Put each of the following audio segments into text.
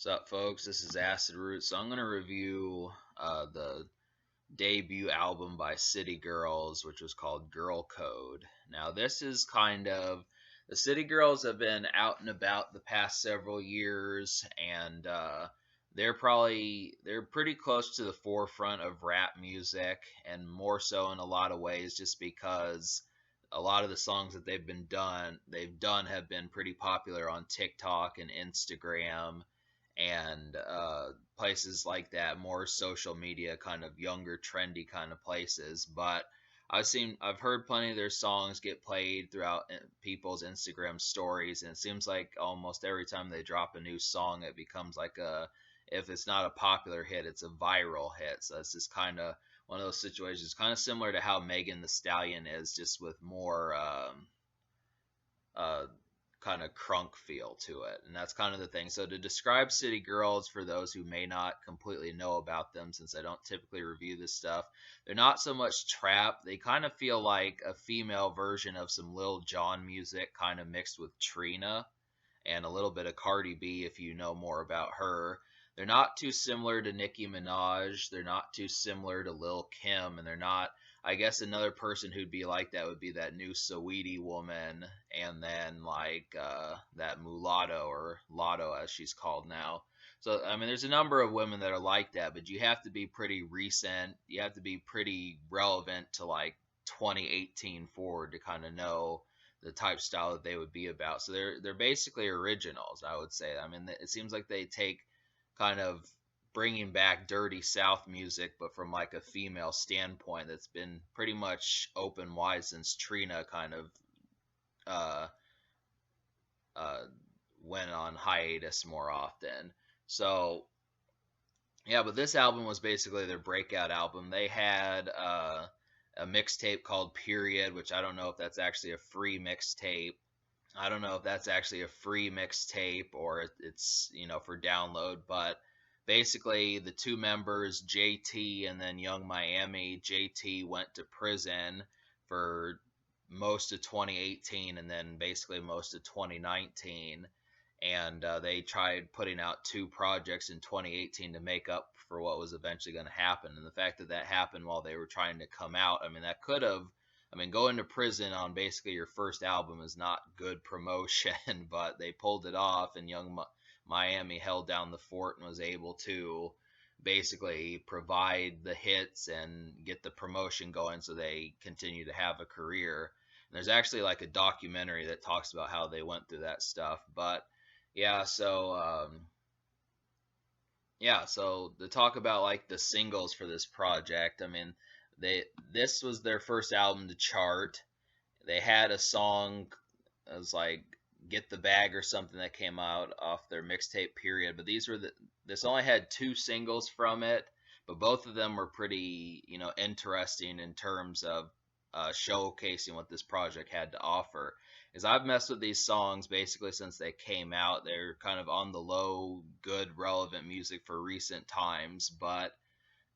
What's up, folks? This is Acid Root. So I'm going to review the debut album by City Girls, which was called Girl Code. Now, this is kind of the City Girls have been out and about the past several years, and they're pretty close to the forefront of rap music, and more so in a lot of ways, just because a lot of the songs that they've done have been pretty popular on TikTok and Instagram and places like that, more social media kind of younger, trendy kind of places. But I've heard plenty of their songs get played throughout people's Instagram stories, and it seems like almost every time they drop a new song, it becomes like if it's not a popular hit, it's a viral hit. So it's just kind of one of those situations, kind of similar to how Megan the Stallion is, just with more uh, kind of crunk feel to it. And that's kind of the thing. So to describe City Girls, for those who may not completely know about them, since I don't typically review this stuff, they're not so much trap. They kind of feel like a female version of some Lil Jon music, kind of mixed with Trina and a little bit of Cardi B if you know more about her. They're not too similar to Nicki Minaj. They're not too similar to Lil Kim, and they're not. I guess another person who'd be like that would be that new Saweetie woman, and then like that Mulatto or Lotto as she's called now. So I mean, there's a number of women that are like that, but you have to be pretty recent. You have to be pretty relevant to like 2018 forward to kind of know the type style that they would be about. So they're basically originals, I would say. I mean, it seems like they take kind of bringing back dirty South music, but from like a female standpoint that's been pretty much open wide since Trina kind of uh, uh, went on hiatus more often. So yeah, but this album was basically their breakout album. They had a mixtape called Period, which I don't know if that's actually a free mixtape. I don't know if that's actually a free mixtape or it's, for download, but basically the two members, JT and then Young Miami, JT went to prison for most of 2018 and then basically most of 2019. And they tried putting out two projects in 2018 to make up for what was eventually going to happen. And the fact that that happened while they were trying to come out, I mean, that could have going to prison on basically your first album is not good promotion, but they pulled it off, and Miami held down the fort and was able to basically provide the hits and get the promotion going so they continue to have a career. And there's actually like a documentary that talks about how they went through that stuff. But yeah, so to talk about like the singles for this project, I mean, this was their first album to chart. They had a song that was like "Get the Bag" or something that came out off their mixtape Period, but this only had two singles from it, but both of them were pretty interesting in terms of showcasing what this project had to offer. Is I've messed with these songs basically since they came out. They're kind of on the low, good, relevant music for recent times, but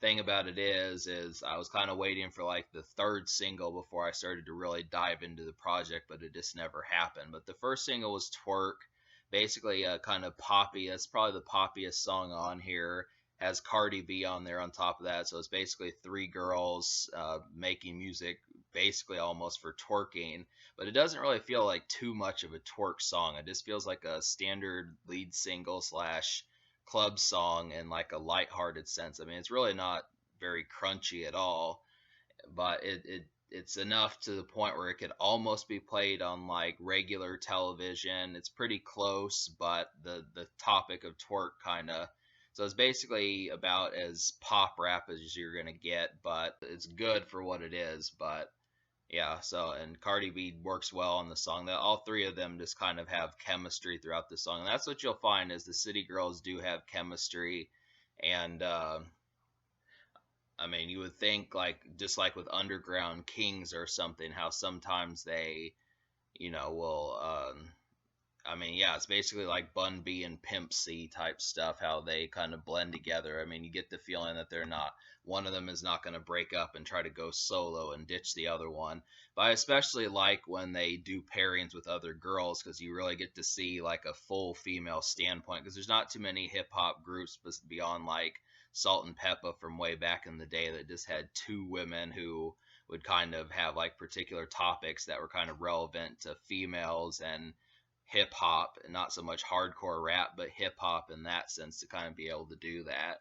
thing about it is I was kind of waiting for like the third single before I started to really dive into the project, but it just never happened. But the first single was Twerk, basically a kind of poppy. That's probably the poppiest song on here. Has Cardi B on there on top of that, so it's basically three girls making music, basically almost for twerking. But it doesn't really feel like too much of a twerk song. It just feels like a standard lead single slash club song in like a lighthearted sense. I mean, it's really not very crunchy at all, but it's enough to the point where it could almost be played on like regular television. It's pretty close, but the topic of twerk kind of, so it's basically about as pop rap as you're gonna get, but it's good for what it is. But yeah, so and Cardi B works well on the song. That all three of them just kind of have chemistry throughout the song. And that's what you'll find is the City Girls do have chemistry. And I mean, you would think like just like with Underground Kings or something, how sometimes they, will I mean, yeah, it's basically like Bun B and Pimp C type stuff, how they kind of blend together. I mean, you get the feeling that they're not, one of them is not going to break up and try to go solo and ditch the other one. But I especially like when they do pairings with other girls because you really get to see like a full female standpoint because there's not too many hip hop groups beyond like Salt and Peppa from way back in the day that just had two women who would kind of have like particular topics that were kind of relevant to females and hip hop, and not so much hardcore rap, but hip hop in that sense to kind of be able to do that.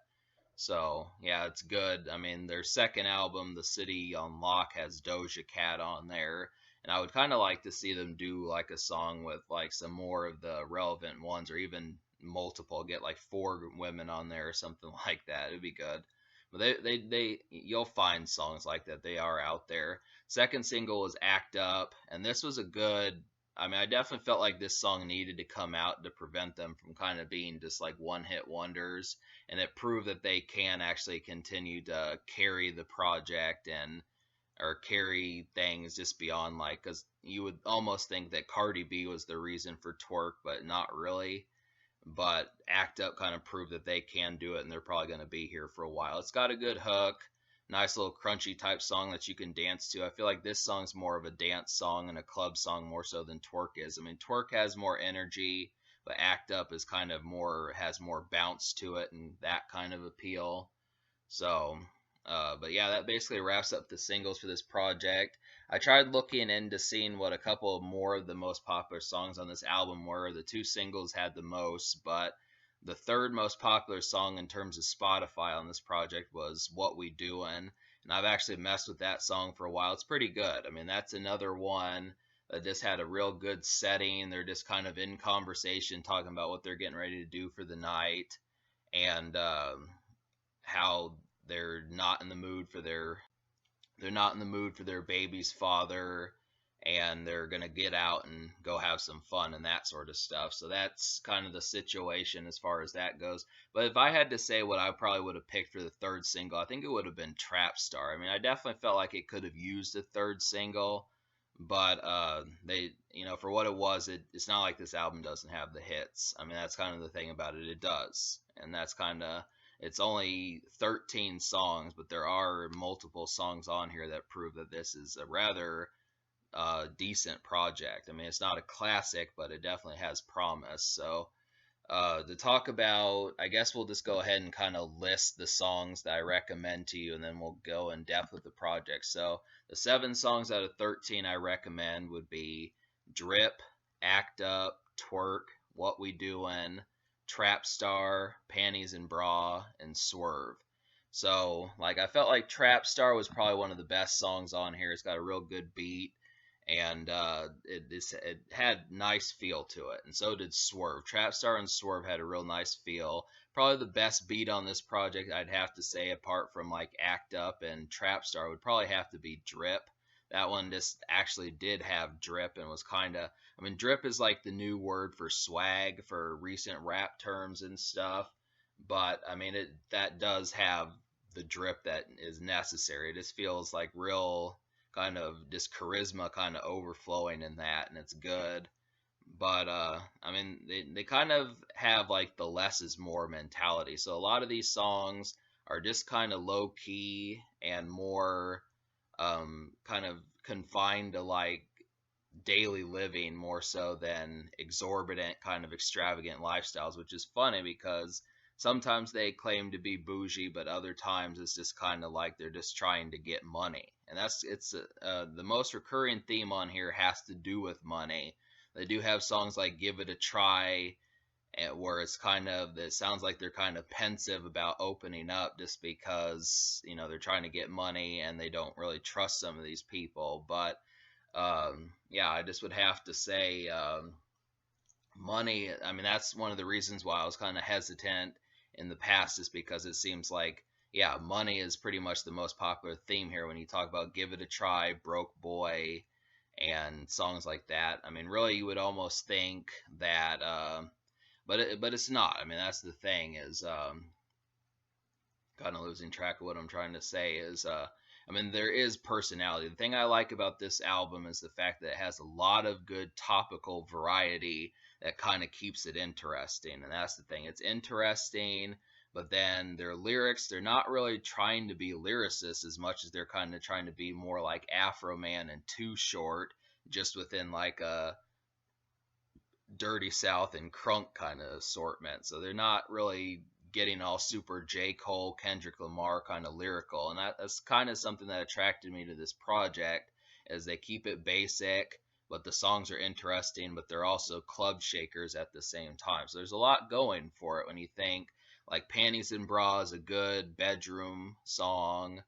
So yeah, it's good. I mean, their second album, The City on Lock, has Doja Cat on there, and I would kind of like to see them do like a song with like some more of the relevant ones, or even multiple, get like four women on there or something like that. It'd be good. But you'll find songs like that. They are out there. Second single was Act Up, and this was a good. I mean, I definitely felt like this song needed to come out to prevent them from kind of being just like one hit wonders, and it proved that they can actually continue to carry the project and or carry things just beyond like, because you would almost think that Cardi B was the reason for Twerk, but not really. But Act Up kind of proved that they can do it, and they're probably going to be here for a while. It's got a good hook, nice little crunchy type song that you can dance to. I feel like this song's more of a dance song and a club song more so than Twerk is. I mean, Twerk has more energy, but Act Up is kind of more, has more bounce to it and that kind of appeal. So, but yeah, that basically wraps up the singles for this project. I tried looking into seeing what a couple more of the most popular songs on this album were. The two singles had the most, but the third most popular song in terms of Spotify on this project was What We Doin'. And I've actually messed with that song for a while. It's pretty good. I mean, that's another one that just had a real good setting. They're just kind of in conversation talking about what they're getting ready to do for the night. And how they're not in the mood for their baby's father, and they're gonna get out and go have some fun and that sort of stuff. So that's kind of the situation as far as that goes. But if I had to say what I probably would have picked for the third single, I think it would have been Trap Star. I mean, I definitely felt like it could have used a third single, but they, for what it was, it's not like this album doesn't have the hits. I mean, that's kind of the thing about it. It does, and that's kind of, it's only 13 songs, but there are multiple songs on here that prove that this is a rather decent project. I mean, it's not a classic, but it definitely has promise. So, to talk about, I guess we'll just go ahead and kind of list the songs that I recommend to you, and then we'll go in depth with the project. So, the 7 songs out of 13 I recommend would be Drip, Act Up, Twerk, What We Doin', Trap Star, Panties and Bra, and Swerve. So, like, I felt like Trap Star was probably one of the best songs on here. It's got a real good beat, and it had nice feel to it, and so did Swerve. Trap Star and Swerve had a real nice feel. Probably the best beat on this project, I'd have to say, apart from like Act Up and Trap Star, would probably have to be Drip. That one just actually did have drip and was kind of, I mean, drip is like the new word for swag for recent rap terms and stuff. But I mean, that does have the drip that is necessary. It just feels like real kind of just charisma kind of overflowing in that, and it's good. But I mean, they kind of have like the less is more mentality. So a lot of these songs are just kind of low key and more kind of confined to like daily living more so than exorbitant kind of extravagant lifestyles, which is funny because sometimes they claim to be bougie, but other times it's just kind of like they're just trying to get money. And it's the most recurring theme on here has to do with money. They do have songs like Give It a Try, where it's kind of, it sounds like they're kind of pensive about opening up just because they're trying to get money and they don't really trust some of these people. But yeah, I just would have to say money. I mean, that's one of the reasons why I was kind of hesitant in the past, is because it seems like, yeah, money is pretty much the most popular theme here when you talk about Give It a Try, Broke Boy, and songs like that. I mean, really, you would almost think that but it's not. I mean, that's the thing, is kind of losing track of what I'm trying to say, is I mean, there is personality. The thing I like about this album is the fact that it has a lot of good topical variety that kind of keeps it interesting. And that's the thing. It's interesting, but then their lyrics, they're not really trying to be lyricists as much as they're kind of trying to be more like Afro Man and Too Short, just within like a dirty South and crunk kind of assortment. So they're not really getting all super J. Cole, Kendrick Lamar kind of lyrical. And that's kind of something that attracted me to this project, as they keep it basic, but the songs are interesting, but they're also club shakers at the same time. So there's a lot going for it when you think like Panties and Bra is a good bedroom song,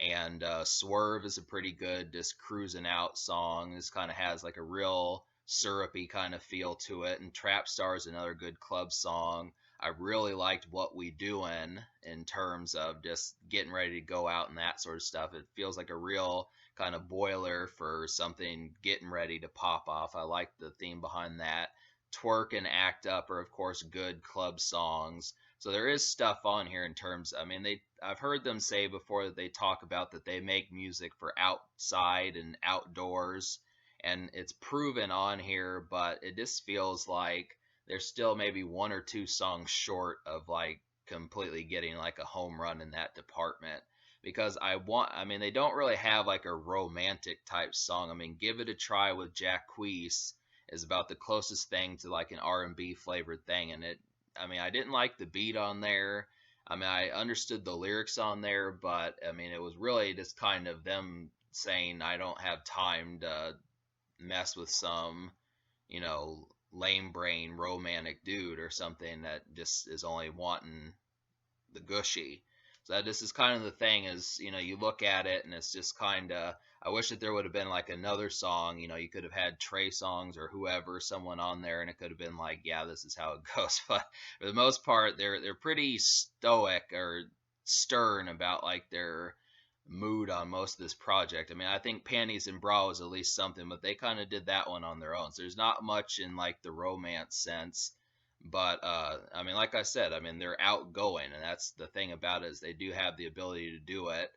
and Swerve is a pretty good just cruising out song. This kind of has like a real syrupy kind of feel to it, and Trap Star is another good club song. I really liked What We Doin' in terms of just getting ready to go out and that sort of stuff. It feels like a real kind of boiler for something getting ready to pop off. I like the theme behind that. Twerk and Act Up are of course good club songs. So there is stuff on here in terms, I mean, I've heard them say before that they talk about that they make music for outside and outdoors, and it's proven on here, but it just feels like there's still maybe one or two songs short of like completely getting like a home run in that department. Because I mean, they don't really have like a romantic type song. I mean, Give It a Try with Jacquees is about the closest thing to like an R&B flavored thing, and I mean, I didn't like the beat on there. I mean, I understood the lyrics on there, but I mean, it was really just kind of them saying, I don't have time to mess with some, you know, lame brain romantic dude or something that just is only wanting the gushy. So that this is kind of the thing is, you know, you look at it and it's just kind of, I wish that there would have been like another song, you know, you could have had Trey Songs or whoever, someone on there, and it could have been like, yeah, this is how it goes. But for the most part, they're pretty stoic or stern about like their mood on most of this project. I mean, I think Panties and Bra was at least something, but they kind of did that one on their own. So there's not much in like the romance sense. But I mean, like I said, I mean they're outgoing, and that's the thing about it is they do have the ability to do it.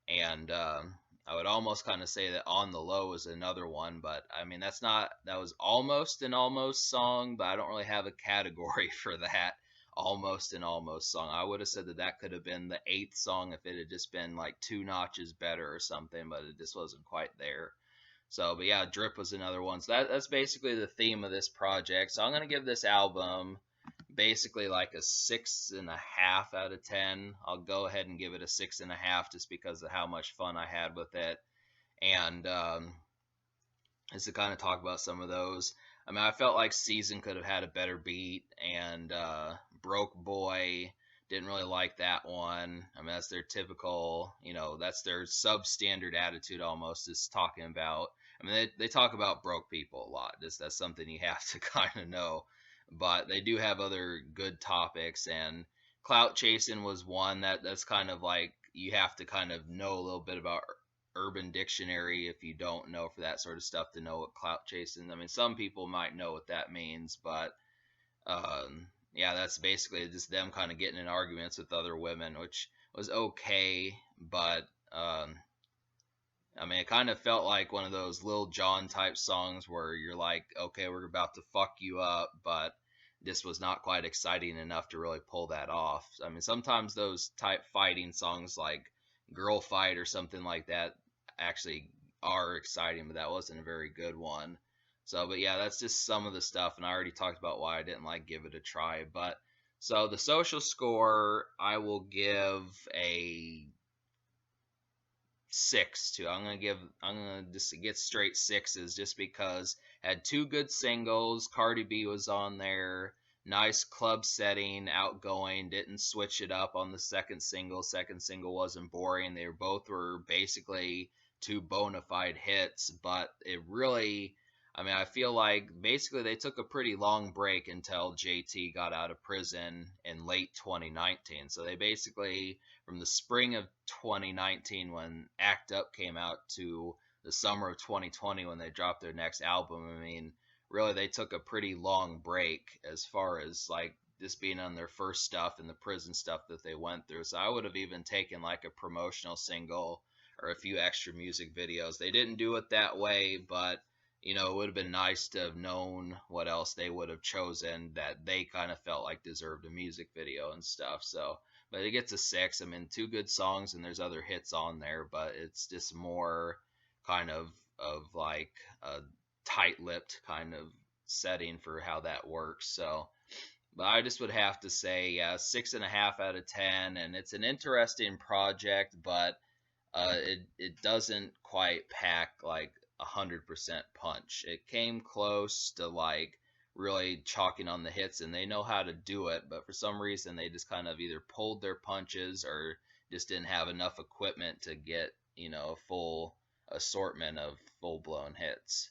And I would almost kind of say that On the Low is another one, but I mean that was almost an almost song, but I don't really have a category for that almost an almost song. I would have said that that could have been the eighth song if it had just been like two notches better or something, but it just wasn't quite there. So, but yeah, Drip was another one. So that's basically the theme of this project. So I'm gonna give this album basically like a 6.5 out of 10. I'll go ahead and give it a 6.5 just because of how much fun I had with it. And just to kind of talk about some of those. I mean, I felt like Season could have had a better beat, and Broke Boy didn't really like that one. I mean, that's their typical, you know, that's their substandard attitude almost, is talking about. I mean, they talk about broke people a lot. That's something you have to kind of know. But they do have other good topics, and Clout Chasing was one that's kind of like you have to kind of know a little bit about Urban Dictionary if you don't know for that sort of stuff to know what clout chasing. I mean, some people might know what that means, but yeah, that's basically just them kind of getting in arguments with other women, which was okay, but I mean, it kind of felt like one of those Lil Jon type songs where you're like, okay, we're about to fuck you up, but this was not quite exciting enough to really pull that off. I mean, sometimes those type fighting songs like Girl Fight or something like that actually are exciting, but that wasn't a very good one. So, but yeah, that's just some of the stuff, and I already talked about why I didn't like Give It a Try. But so the social score, I will give a 6 to. I'm gonna just get straight sixes just because had two good singles. Cardi B was on there. Nice club setting, outgoing, didn't switch it up on the second single. Second single wasn't boring. They both were basically two bona fide hits, but it really, I mean, I feel like basically they took a pretty long break until JT got out of prison in late 2019. So they basically, from the spring of 2019 when Act Up came out to the summer of 2020 when they dropped their next album, I mean, really they took a pretty long break as far as like this being on their first stuff and the prison stuff that they went through. So I would have even taken like a promotional single or a few extra music videos. They didn't do it that way, but it would have been nice to have known what else they would have chosen that they kind of felt like deserved a music video and stuff. So, but it gets a 6. I mean, two good songs and there's other hits on there, but it's just more kind of like a tight-lipped kind of setting for how that works. So, but I just would have to say, yeah, 6.5 out of 10, and it's an interesting project, but it doesn't quite pack like 100% punch. It came close to like really chalking on the hits, and they know how to do it, but for some reason they just kind of either pulled their punches or just didn't have enough equipment to get a full assortment of full blown hits.